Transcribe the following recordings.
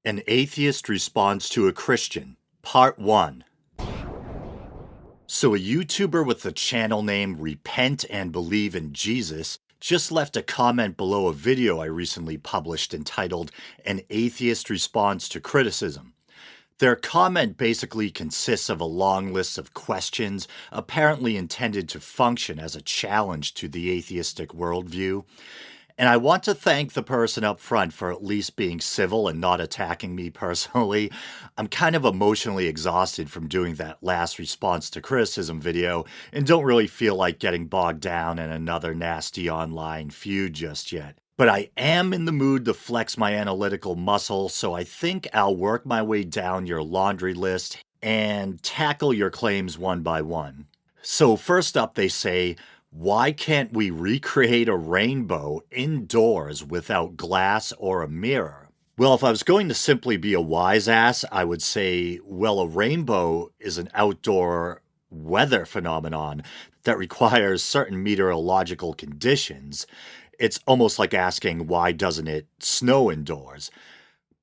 An Atheist Responds to a Christian, Part 1. So a YouTuber with the channel name Repent and Believe in Jesus just left a comment below a video I recently published entitled An Atheist Responds to Criticism. Their comment basically consists of a long list of questions apparently intended to function as a challenge to the atheistic worldview. And I want to thank the person up front for at least being civil and not attacking me personally. I'm kind of emotionally exhausted from doing that last response to criticism video and don't really feel like getting bogged down in another nasty online feud just yet. But I am in the mood to flex my analytical muscle, so I think I'll work my way down your laundry list and tackle your claims one by one. So first up, they say, why can't we recreate a rainbow indoors without glass or a mirror? Well, if I was going to simply be a wise ass, I would say, well, a rainbow is an outdoor weather phenomenon that requires certain meteorological conditions. It's almost like asking, why doesn't it snow indoors?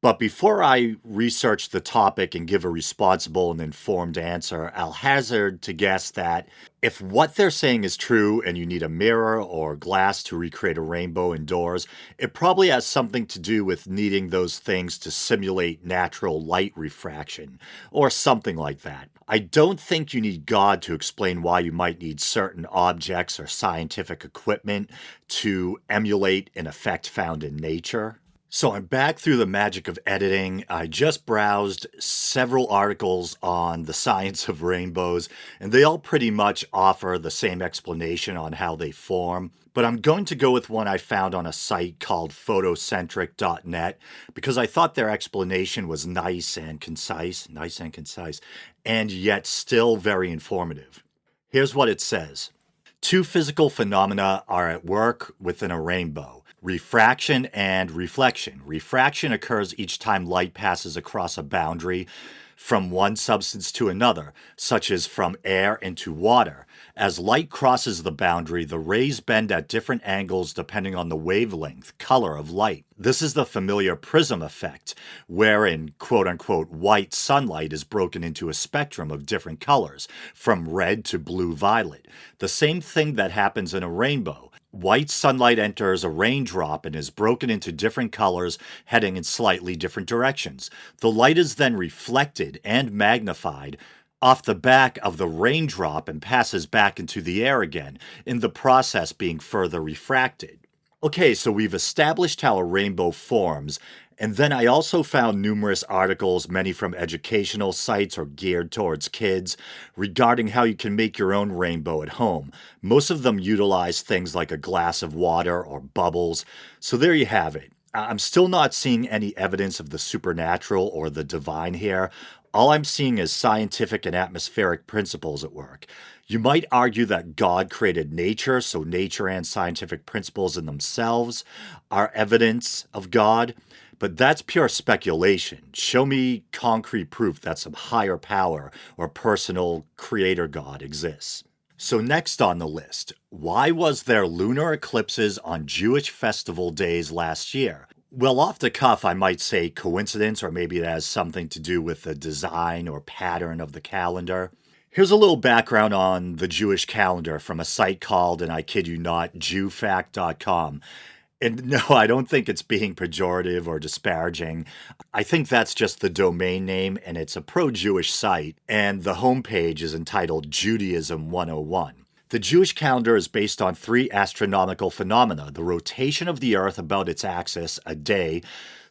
But before I research the topic and give a responsible and informed answer, I'll hazard to guess that if what they're saying is true and you need a mirror or glass to recreate a rainbow indoors, it probably has something to do with needing those things to simulate natural light refraction, or something like that. I don't think you need God to explain why you might need certain objects or scientific equipment to emulate an effect found in nature. So I'm back through the magic of editing. I just browsed several articles on the science of rainbows, and they all pretty much offer the same explanation on how they form. But I'm going to go with one I found on a site called photocentric.net because I thought their explanation was nice and concise, and yet still very informative. Here's what it says. Two physical phenomena are at work within a rainbow. Refraction and reflection. Refraction occurs each time light passes across a boundary from one substance to another, such as from air into water. As light crosses the boundary, the rays bend at different angles depending on the wavelength, color of light. This is the familiar prism effect, wherein quote-unquote white sunlight is broken into a spectrum of different colors, from red to blue-violet. The same thing that happens in a rainbow. White sunlight enters a raindrop and is broken into different colors, heading in slightly different directions. The light is then reflected and magnified off the back of the raindrop and passes back into the air again, in the process being further refracted. Okay, so we've established how a rainbow forms, and then I also found numerous articles, many from educational sites or geared towards kids, regarding how you can make your own rainbow at home. Most of them utilize things like a glass of water or bubbles, so there you have it. I'm still not seeing any evidence of the supernatural or the divine here. All I'm seeing is scientific and atmospheric principles at work. You might argue that God created nature, so nature and scientific principles in themselves are evidence of God, but that's pure speculation. Show me concrete proof that some higher power or personal creator God exists. So next on the list, why was there lunar eclipses on Jewish festival days last year? Well, off the cuff, I might say coincidence, or maybe it has something to do with the design or pattern of the calendar. Here's a little background on the Jewish calendar from a site called, and I kid you not, Jewfact.com. And no, I don't think it's being pejorative or disparaging. I think that's just the domain name, and it's a pro-Jewish site, and the homepage is entitled Judaism 101. The Jewish calendar is based on three astronomical phenomena: the rotation of the Earth about its axis, a day,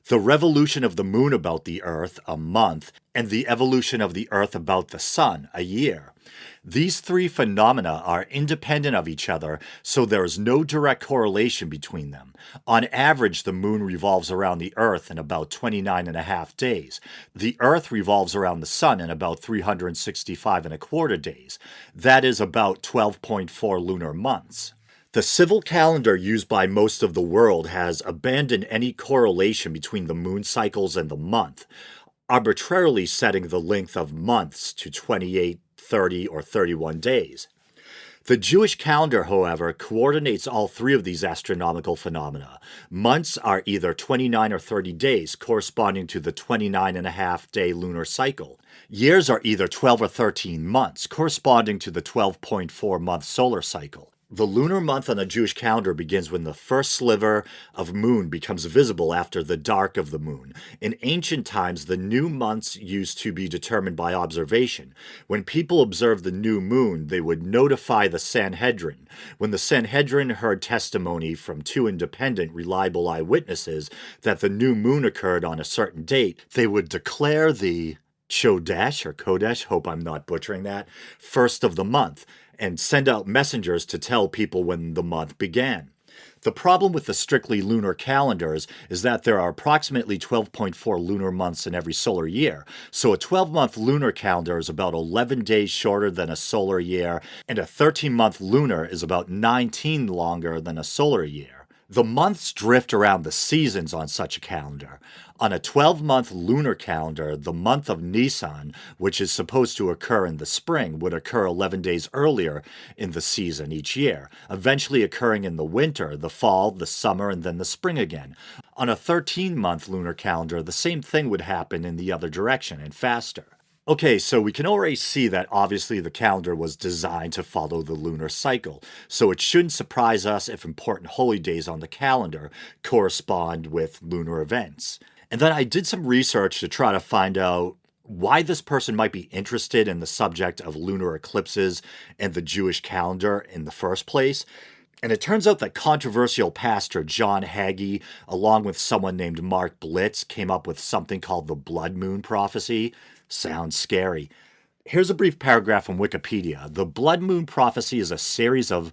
the revolution of the moon about the Earth, a month, and the evolution of the Earth about the sun, a year. These three phenomena are independent of each other, so there is no direct correlation between them. On average, the moon revolves around the Earth in about 29 and a half days. The Earth revolves around the sun in about 365 and a quarter days. That is about 12.4 lunar months. The civil calendar used by most of the world has abandoned any correlation between the moon cycles and the month, arbitrarily setting the length of months to 28, 30, or 31 days. The Jewish calendar, however, coordinates all three of these astronomical phenomena. Months are either 29 or 30 days, corresponding to the 29.5-day lunar cycle. Years are either 12 or 13 months, corresponding to the 12.4-month solar cycle. The lunar month on the Jewish calendar begins when the first sliver of moon becomes visible after the dark of the moon. In ancient times, the new months used to be determined by observation. When people observed the new moon, they would notify the Sanhedrin. When the Sanhedrin heard testimony from two independent, reliable eyewitnesses that the new moon occurred on a certain date, they would declare the Chodesh or Kodesh, hope I'm not butchering that, first of the month, and send out messengers to tell people when the month began. The problem with the strictly lunar calendars is that there are approximately 12.4 lunar months in every solar year, so a 12-month lunar calendar is about 11 days shorter than a solar year, and a 13-month lunar is about 19 longer than a solar year. The months drift around the seasons on such a calendar. On a 12-month lunar calendar, the month of Nisan, which is supposed to occur in the spring, would occur 11 days earlier in the season each year, eventually occurring in the winter, the fall, the summer, and then the spring again. On a 13-month lunar calendar, the same thing would happen in the other direction and faster. Okay, so we can already see that obviously the calendar was designed to follow the lunar cycle, so it shouldn't surprise us if important holy days on the calendar correspond with lunar events. And then I did some research to try to find out why this person might be interested in the subject of lunar eclipses and the Jewish calendar in the first place. And it turns out that controversial pastor John Hagee, along with someone named Mark Blitz, came up with something called the blood moon prophecy. Sounds scary. Here's a brief paragraph from Wikipedia. The blood moon prophecy is a series of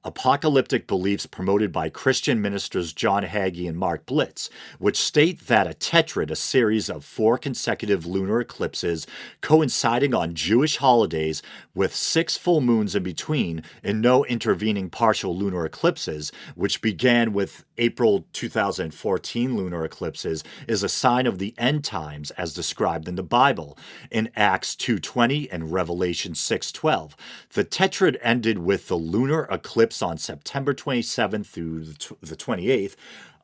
apocalyptic beliefs promoted by Christian ministers John Hagee and Mark Blitz, which state that a tetrad, a series of 4 consecutive lunar eclipses coinciding on Jewish holidays with 6 full moons in between and no intervening partial lunar eclipses, which began with April 2014 lunar eclipses, is a sign of the end times as described in the Bible in Acts 2:20 and Revelation 6:12. The tetrad ended with the lunar eclipse on September 27th through the 28th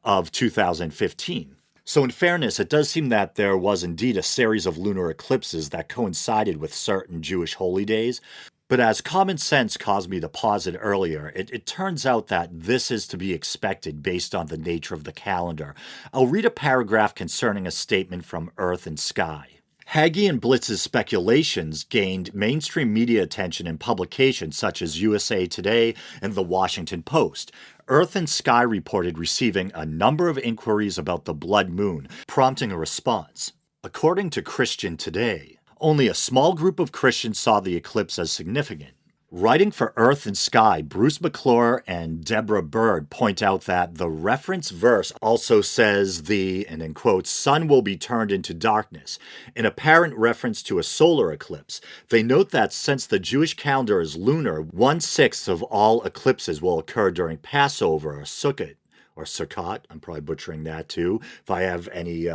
of 2015. So in fairness, it does seem that there was indeed a series of lunar eclipses that coincided with certain Jewish holy days. But as common sense caused me to pause it earlier, it turns out that this is to be expected based on the nature of the calendar. I'll read a paragraph concerning a statement from Earth and Sky. Hagee and Blitz's speculations gained mainstream media attention in publications such as USA Today and The Washington Post. Earth and Sky reported receiving a number of inquiries about the blood moon, prompting a response. According to Christian Today, only a small group of Christians saw the eclipse as significant. Writing for Earth and Sky, Bruce McClure and Deborah Bird point out that the reference verse also says the, and in quotes, sun will be turned into darkness, an apparent reference to a solar eclipse. They note that since the Jewish calendar is lunar, 1/6 of all eclipses will occur during Passover or Sukkot. Or Sukkot, I'm probably butchering that too. If I have any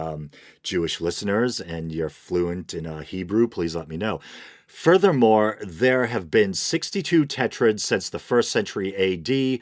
Jewish listeners and you're fluent in Hebrew, please let me know. Furthermore, there have been 62 tetrads since the 1st century AD,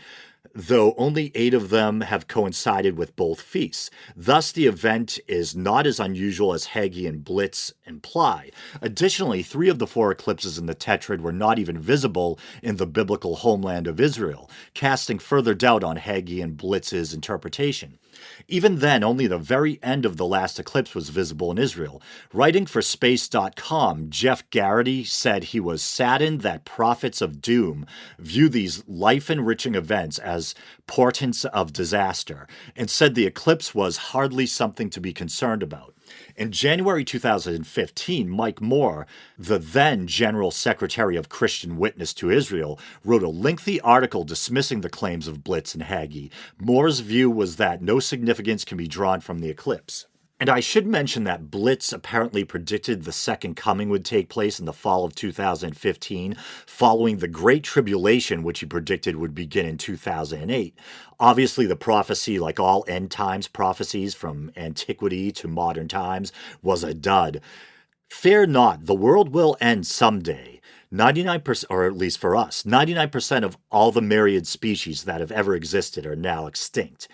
though only 8 of them have coincided with both feasts. Thus, the event is not as unusual as Hagee and Blitz imply. Additionally, 3 of the 4 eclipses in the tetrad were not even visible in the biblical homeland of Israel, casting further doubt on Hagee and Blitz's interpretation. Even then, only the very end of the last eclipse was visible in Israel. Writing for Space.com, Jeff Garrity said he was saddened that prophets of doom view these life-enriching events as portents of disaster, and said the eclipse was hardly something to be concerned about. In January 2015, Mike Moore, the then General Secretary of Christian Witness to Israel, wrote a lengthy article dismissing the claims of Blitz and Hagee. Moore's view was that no significance can be drawn from the eclipse. And I should mention that Blitz apparently predicted the Second Coming would take place in the fall of 2015, following the Great Tribulation, which he predicted would begin in 2008. Obviously, the prophecy, like all end times prophecies from antiquity to modern times, was a dud. Fear not, the world will end someday. 99%, or at least for us, 99% of all the myriad species that have ever existed are now extinct.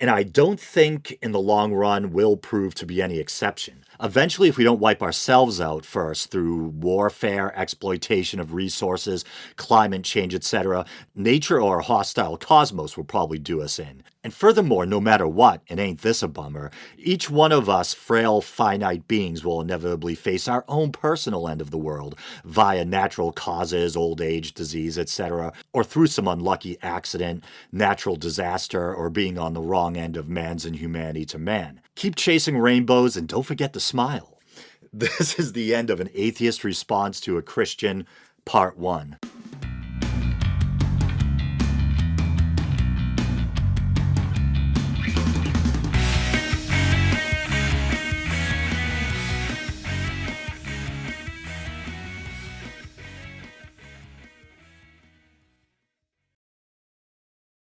And I don't think in the long run will prove to be any exception. Eventually, if we don't wipe ourselves out first through warfare, exploitation of resources, climate change, etc., nature or a hostile cosmos will probably do us in. And furthermore, no matter what, and ain't this a bummer, each one of us frail, finite beings will inevitably face our own personal end of the world via natural causes, old age, disease, etc., or through some unlucky accident, natural disaster, or being on the wrong end of man's inhumanity to man. Keep chasing rainbows and don't forget to smile. This is the end of An Atheist Responds to a Christian, Part 1.